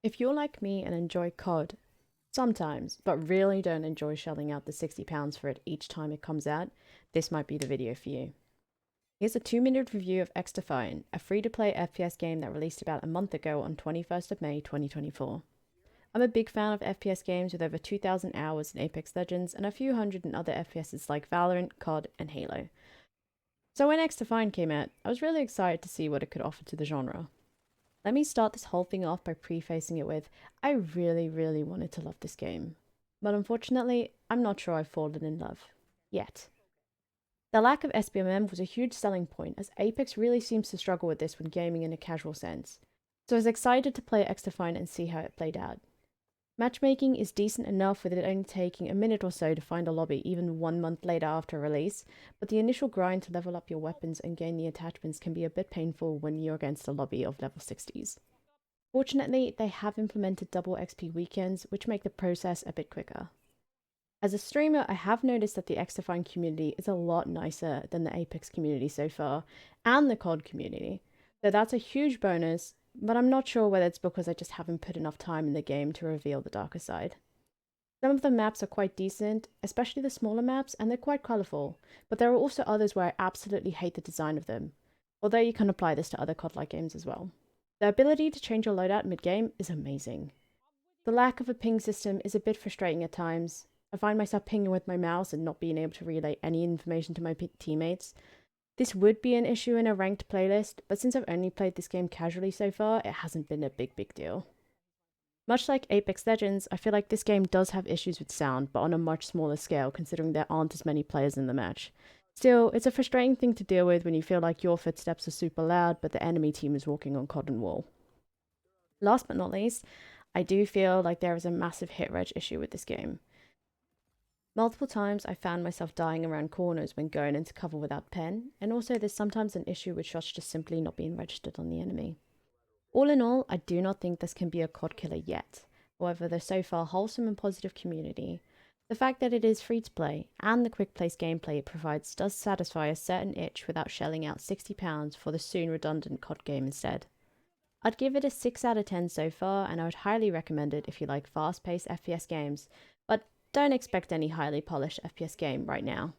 If you're like me and enjoy COD sometimes, but really don't enjoy shelling out the £60 for it each time it comes out, this might be the video for you. Here's a 2-minute review of xDefiant, a free-to-play FPS game that released about a month ago on 21st of May 2024. I'm a big fan of FPS games with over 2,000 hours in Apex Legends and a few hundred in other FPSs like Valorant, COD, and Halo. So when xDefiant came out, I was really excited to see what it could offer to the genre. Let me start this whole thing off by prefacing it with, I really wanted to love this game. But unfortunately, I'm not sure I've fallen in love. Yet. The lack of SBMM was a huge selling point, as Apex really seems to struggle with this when gaming in a casual sense. So I was excited to play xDefiant and see how it played out. Matchmaking is decent enough with it only taking a minute or so to find a lobby even 1 month later after release, but the initial grind to level up your weapons and gain the attachments can be a bit painful when you're against a lobby of level 60s. Fortunately, they have implemented double XP weekends, which make the process a bit quicker. As a streamer, I have noticed that the xDefiant community is a lot nicer than the Apex community so far, and the COD community, so that's a huge bonus, but I'm not sure whether it's because I just haven't put enough time in the game to reveal the darker side. Some of the maps are quite decent, especially the smaller maps, and they're quite colourful, but there are also others where I absolutely hate the design of them, although you can apply this to other COD-like games as well. The ability to change your loadout mid-game is amazing. The lack of a ping system is a bit frustrating at times. I find myself pinging with my mouse and not being able to relay any information to my teammates. This would be an issue in a ranked playlist, but since I've only played this game casually so far, it hasn't been a big deal. Much like Apex Legends, I feel like this game does have issues with sound, but on a much smaller scale considering there aren't as many players in the match. Still, it's a frustrating thing to deal with when you feel like your footsteps are super loud, but the enemy team is walking on cotton wool. Last but not least, I do feel like there is a massive hit reg issue with this game. Multiple times I found myself dying around corners when going into cover without pen, and also there's sometimes an issue with shots just simply not being registered on the enemy. All in all, I do not think this can be a COD killer yet. However, the so far wholesome and positive community, the fact that it is free to play, and the quick place gameplay it provides does satisfy a certain itch without shelling out £60 for the soon redundant COD game instead. I'd give it a 6 out of 10 so far, and I would highly recommend it if you like fast-paced FPS games, but don't expect any highly polished FPS game right now.